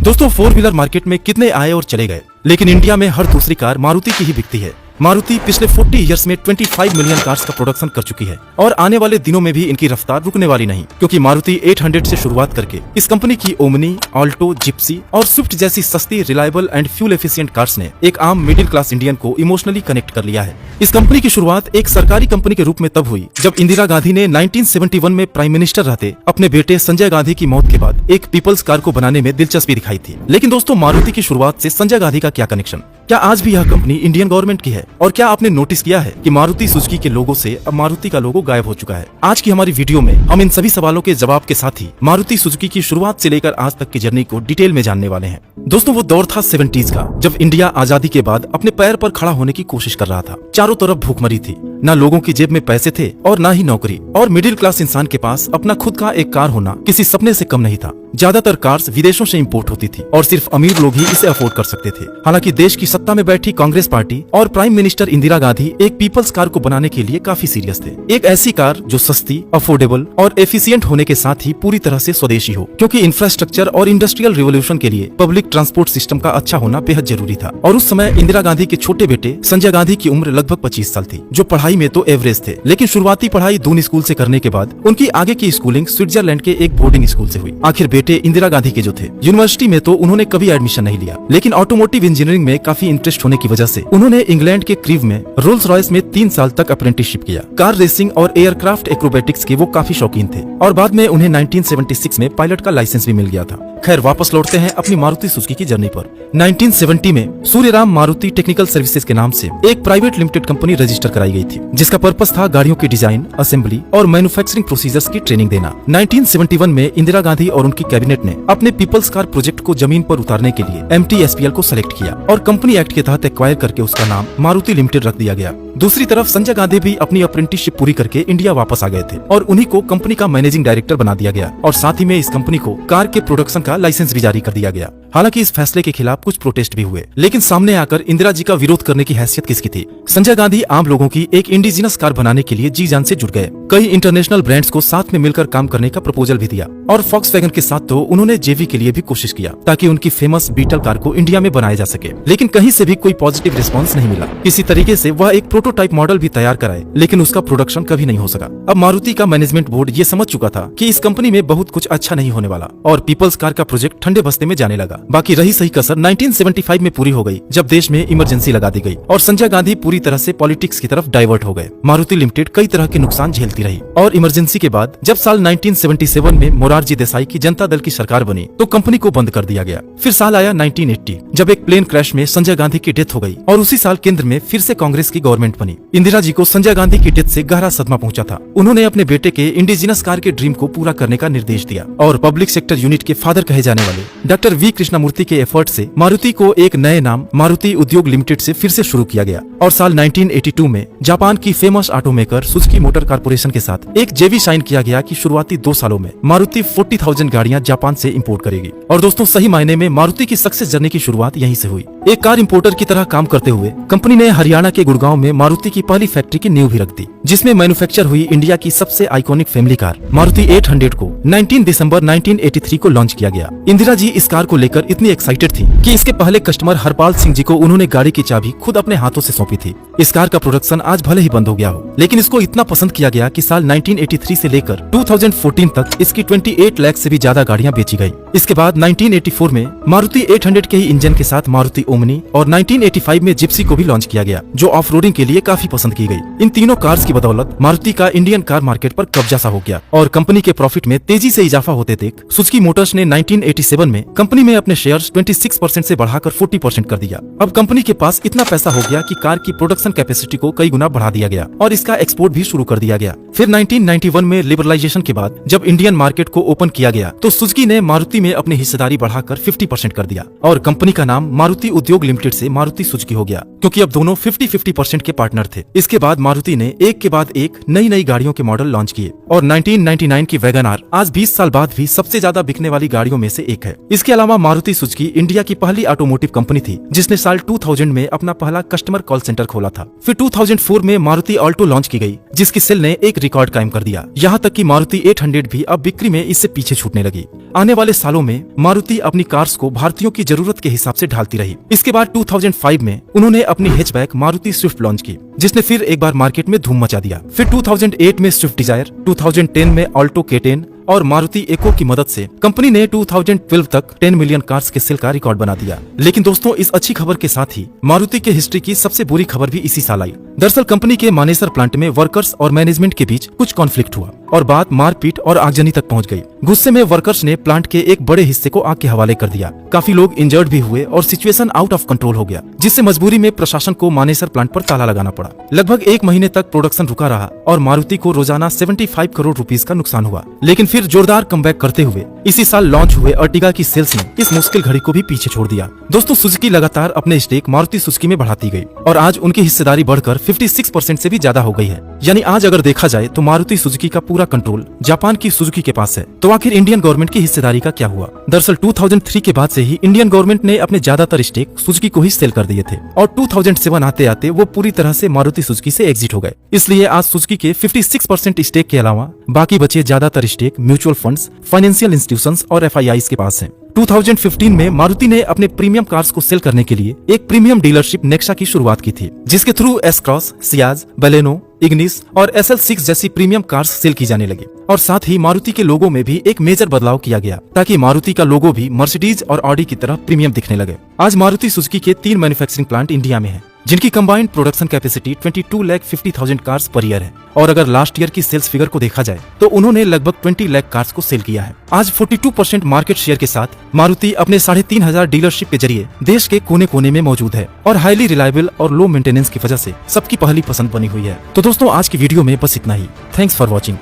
दोस्तों, four wheeler market में कितने आए और चले गए, लेकिन इंडिया में हर दूसरी कार मारुति की ही बिकती है। मारुति पिछले 40 इयर्स में 25 मिलियन कार्स का प्रोडक्शन कर चुकी है और आने वाले दिनों में भी इनकी रफ्तार रुकने वाली नहीं, क्योंकि मारुति 800 से शुरुआत करके इस कंपनी की ओमनी, ऑल्टो, जिप्सी और स्विफ्ट जैसी सस्ती, reliable and fuel efficient cars ने एक आम मिडिल क्लास इंडियन को इमोशनली कनेक्ट कर लिया है। इस कंपनी की शुरुआत एक सरकारी कंपनी के रूप में तब हुई जब इंदिरा गांधी ने 1971 में प्राइम मिनिस्टर रहते अपने बेटे संजय गांधी की मौत के बाद एक पीपल्स कार को बनाने में दिलचस्पी दिखाई थी। लेकिन दोस्तों, मारुति की शुरुआत से संजय गांधी का क्या कनेक्शन? क्या आज भी यह कंपनी इंडियन गवर्नमेंट की है? और क्या आपने नोटिस किया है कि मारुति सुजुकी के लोगो से अब मारुति का लोगो गायब हो चुका है? आज की हमारी वीडियो में हम इन सभी सवालों के जवाब के साथ ही मारुति सुजुकी की शुरुआत से लेकर आज तक की जर्नी को डिटेल में जानने वाले हैं। दोस्तों, वो दौर था 70s का, जब इंडिया आजादी के बाद अपने पैर पर खड़ा होने की कोशिश कर रहा था। चारों तरफ भूखमरी थी, ना लोगों की जेब में पैसे थे और ना ही नौकरी, और मिडिल क्लास इंसान के पास अपना खुद का एक कार होना किसी सपने से कम नहीं था। ज्यादातर कार्स विदेशों से इंपोर्ट होती थी और सिर्फ अमीर लोग ही इसे अफोर्ड कर सकते थे। हालांकि देश की सत्ता में बैठी कांग्रेस पार्टी और प्राइम मिनिस्टर इंदिरा गांधी एक पीपल्स कार को बनाने के लिए काफी सीरियस थे। एक ऐसी कार जो सस्ती, अफोर्डेबल और एफिशिएंट होने के साथ ही पूरी तरह से स्वदेशी हो, क्योंकि इंफ्रास्ट्रक्चर और इंडस्ट्रियल रिवोल्यूशन के लिए पब्लिक ट्रांसपोर्ट सिस्टम का अच्छा होना बेहद जरूरी था। और उस समय इंदिरा गांधी के छोटे बेटे संजय गांधी की उम्र लगभग 25 साल थी, जो पढ़ाई में तो एवरेज थे, लेकिन शुरुआती पढ़ाई दून स्कूल से करने के बाद उनकी आगे की स्कूलिंग स्विट्जरलैंड के एक बोर्डिंग स्कूल से हुई। आखिर बेटे इंदिरा गांधी के जो थे, यूनिवर्सिटी में तो उन्होंने कभी एडमिशन नहीं लिया, लेकिन ऑटोमोटिव इंजीनियरिंग में काफी इंटरेस्ट होने की वजह से उन्होंने इंग्लैंड के क्रीव में रोल्स रॉयस में 3 साल तक अप्रेंटिसशिप किया। कार रेसिंग और एयरक्राफ्ट एक्रोबेटिक्स के वो काफी शौकीन थे और बाद में उन्हें 1976 में पायलट का लाइसेंस भी मिल गया था। खैर, वापस लौटते हैं अपनी मारुति सुजुकी की जर्नी पर। 1970 में सूर्यराम मारुति टेक्निकल सर्विसेज के नाम से एक प्राइवेट लिमिटेड कंपनी रजिस्टर कराई गई थी, जिसका पर्पस था गाड़ियों की डिजाइन, असेंबली और मैन्युफैक्चरिंग प्रोसीजर्स की ट्रेनिंग देना। 1971 में इंदिरा गांधी और उनकी कैबिनेट ने अपने पीपल्स कार प्रोजेक्ट को जमीन पर उतारने के लिए MTSPL को सेलेक्ट किया और कंपनी एक्ट के तहत एक्वायर करके उसका नाम मारुति लिमिटेड रख दिया गया। दूसरी तरफ संजय गांधी भी अपनी अप्रेंटिसशिप पूरी करके इंडिया वापस आ गए थे और उन्हीं को कंपनी का मैनेजिंग डायरेक्टर बना दिया गया और साथ ही में इस कंपनी को कार के प्रोडक्शन का लाइसेंस भी जारी कर दिया गया। हालांकि इस फैसले के खिलाफ कुछ प्रोटेस्ट भी हुए, लेकिन सामने आकर इंदिरा जी का विरोध करने की हैसियत किसकी थी? संजय गांधी आम लोगों की एक इंडिजिनस कार बनाने के लिए जी जान से जुट गए। कई इंटरनेशनल ब्रांड्स को साथ में मिलकर काम करने का प्रपोजल भी दिया और फॉक्सवैगन के साथ तो उन्होंने जेवी के लिए भी कोशिश किया ताकि उनकी फेमस बीटल कार को इंडिया में बनाया जा सके, लेकिन कहीं से भी कोई पॉजिटिव रिस्पॉन्स नहीं मिला। किसी तरीके से वह एक प्रोटोटाइप मॉडल भी तैयार कराए, लेकिन उसका प्रोडक्शन कभी नहीं हो सका। अब मारुति का मैनेजमेंट बोर्ड ये समझ चुका था कि इस कंपनी में बहुत कुछ अच्छा नहीं होने वाला और पीपल्स कार का प्रोजेक्ट ठंडे बस्ते में जाने लगा। बाकी रही सही कसर 1975 में पूरी हो गई, जब देश में इमरजेंसी लगा दी गई और संजय गांधी पूरी तरह से पॉलिटिक्स की तरफ डाइवर्ट हो गए। मारुति लिमिटेड कई तरह के नुकसान झेलती रही और इमरजेंसी के बाद जब साल 1977 में मोरारजी देसाई की जनता दल की सरकार बनी तो कंपनी को बंद कर दिया गया। फिर साल आया 1980, जब एक प्लेन क्रैश में संजय गांधी की डेथ हो गई और उसी साल केंद्र में फिर से कांग्रेस की गवर्नमेंट बनी। इंदिरा जी को संजय गांधी की डेथ से गहरा सदमा पहुंचा था। उन्होंने अपने बेटे के इंडिजिनस कार के ड्रीम को पूरा करने का निर्देश दिया और पब्लिक सेक्टर यूनिट के फादर कहे जाने वाले डॉक्टर वी कृष्णमूर्ति के एफर्ट से मारुति को एक नए नाम मारुति उद्योग लिमिटेड से फिर से शुरू किया गया और साल 1982 में जापान की famous automaker Suzuki motor corporation के साथ एक जेवी साइन किया गया कि शुरुआती 2 सालों में मारुति 40,000 गाड़ियां जापान से इंपोर्ट करेगी। और दोस्तों, सही मायने में मारुति की सक्सेस जर्नी की शुरुआत यहीं से हुई। एक कार इंपोर्टर की तरह काम करते हुए कंपनी ने हरियाणा के गुड़गांव में मारुति की पहली फैक्ट्री की नींव भी रख दी, जिसमें मैन्युफैक्चर हुई इंडिया की सबसे आइकॉनिक फैमिली कार मारुति 800 को 19 दिसंबर 1983 को लॉन्च किया गया। इंदिरा जी इस कार को लेकर इतनी एक्साइटेड थी कि इसके पहले कस्टमर हरपाल सिंह जी को उन्होंने गाड़ी की चाबी खुद अपने हाथों से सौंपी थी। इस कार का प्रोडक्शन आज भले ही बंद हो गया हो, लेकिन इसको इतना पसंद किया गया कि साल 1983 से लेकर 2014 तक इसकी 28 लाख से भी ज्यादा गाड़ियां बेची गई। इसके बाद 1984 में मारुति 800 के ही इंजन के साथ मारुति ओमनी और 1985 में जिप्सी को भी लॉन्च किया गया, जो ऑफ रोडिंग के लिए काफी पसंद की गई। इन तीनों कार्स की बदौलत मारुति का इंडियन कार मार्केट पर कब्जा सा हो गया और कंपनी के प्रॉफिट में तेजी से इजाफा होते देख सुजुकी मोटर्स ने 1987 में कंपनी में अपने शेयर्स 26% से बढ़ाकर 40% कर दिया। अब कंपनी के पास इतना पैसा हो गया कि कार की प्रोडक्शन कैपेसिटी को कई गुना बढ़ा दिया गया और इसका एक्सपोर्ट भी शुरू कर दिया गया। फिर 1991 में लिबरलाइजेशन के बाद जब इंडियन मार्केट को ओपन किया गया तो सुजुकी ने मारुति में अपनी हिस्सेदारी बढ़ाकर 50% कर दिया और कंपनी का नाम मारुति उद्योग लिमिटेड से मारुति सुजुकी हो गया, क्योंकि अब दोनों 50-50% के पार्टनर थे। इसके बाद मारुति ने एक के बाद एक नई गाड़ियों के मॉडल लॉन्च किए और 1999 की वैगन आर आज 20 साल बाद भी सबसे ज्यादा बिकने वाली गाड़ियों में से एक है। इसके अलावा मारुति सुजुकी इंडिया की पहली ऑटोमोटिव कंपनी थी जिसने साल 2000 में अपना पहला कस्टमर कॉल सेंटर खोला था। फिर 2004 में मारुति ऑल्टो लॉन्च की गई, जिसकी सेल ने एक रिकॉर्ड कायम कर दिया। यहाँ तक कि मारुति 800 भी अब बिक्री में इससे पीछे छूटने लगी। आने वाले सालों में मारुति अपनी कार्स को भारतीयों की जरूरत के हिसाब से ढालती रही। इसके बाद 2005 में उन्होंने अपनी हैचबैक मारुति स्विफ्ट लॉन्च की, जिसने फिर एक बार मार्केट में धूम मचा दिया। फिर 2008 में स्विफ्ट डिजायर, 2010 में ऑल्टो K10 और मारुति एको की मदद से कंपनी ने 2012 तक 10 मिलियन कार्स के सेल का रिकॉर्ड बना दिया। लेकिन दोस्तों, इस अच्छी खबर के साथ ही मारुति के हिस्ट्री की सबसे बुरी खबर भी इसी साल आई। दरअसल कंपनी के मानेसर प्लांट में वर्कर्स और मैनेजमेंट के बीच कुछ कॉन्फ्लिक्ट हुआ और बात मारपीट और आगजनी तक पहुंच गई। गुस्से में वर्कर्स ने प्लांट के एक बड़े हिस्से को आग के हवाले कर दिया। काफी लोग इंजर्ड भी हुए और सिचुएशन आउट ऑफ कंट्रोल हो गया, जिससे मजबूरी में प्रशासन को मानेसर प्लांट पर ताला लगाना पड़ा। लगभग 1 महीने तक प्रोडक्शन रुका रहा और मारुति को रोजाना 75 करोड़ रुपीस का नुकसान हुआ। लेकिन फिर जोरदार कमबैक करते हुए इसी साल लॉन्च हुए अर्टिगा की सेल्स ने इस मुश्किल घड़ी को भी पीछे छोड़ दिया। दोस्तों, सुजुकी लगातार अपने स्टेक मारुति सुजुकी में बढ़ाती गई और आज उनकी हिस्सेदारी बढ़कर 56% से भी ज्यादा हो गई है। यानी आज अगर देखा जाए तो मारुति सुजुकी का पूरा कंट्रोल जापान की सुजुकी के पास है। तो आखिर इंडियन गवर्नमेंट की हिस्सेदारी का क्या हुआ? दरअसल 2003 के बाद से ही इंडियन गवर्नमेंट ने अपने ज्यादातर स्टेक सुजुकी को ही सेल कर दिए थे और 2007 आते आते वो पूरी तरह से मारुति सुजुकी से एग्जिट हो गए। इसलिए आज सुजुकी के 56% स्टेक के अलावा बाकी बचे ज्यादातर stake mutual funds, financial institutions और FIIs के पास हैं। 2015 में मारुति ने अपने प्रीमियम कार्स को सेल करने के लिए एक प्रीमियम डीलरशिप नेक्सा की शुरुआत की थी, जिसके थ्रू S-क्रॉस, सियाज, बलेनो, इग्निस और SL6 जैसी प्रीमियम कार्स सेल की जाने लगी। और साथ ही मारुति के लोगो में भी एक मेजर बदलाव किया गया ताकि मारुति का लोगो भी मर्सिडीज और ऑडी की तरह प्रीमियम दिखने लगे। आज मारुति सुजुकी के 3 मैन्युफैक्चरिंग प्लांट इंडिया में हैं, जिनकी combined production capacity 22,50,000 cars per year है। और अगर लास्ट ईयर की सेल्स फिगर को देखा जाए तो उन्होंने लगभग 20 लाख कार्स को सेल किया है। आज 42% मार्केट शेयर के साथ मारुति अपने 3,500 डीलरशिप के जरिए देश के कोने कोने में मौजूद है और हाईली रिलायबल और लो मेंटेनेंस की वजह से सबकी पहली पसंद बनी हुई है। तो दोस्तों, आज की वीडियो में बस इतना ही। Thanks for watching.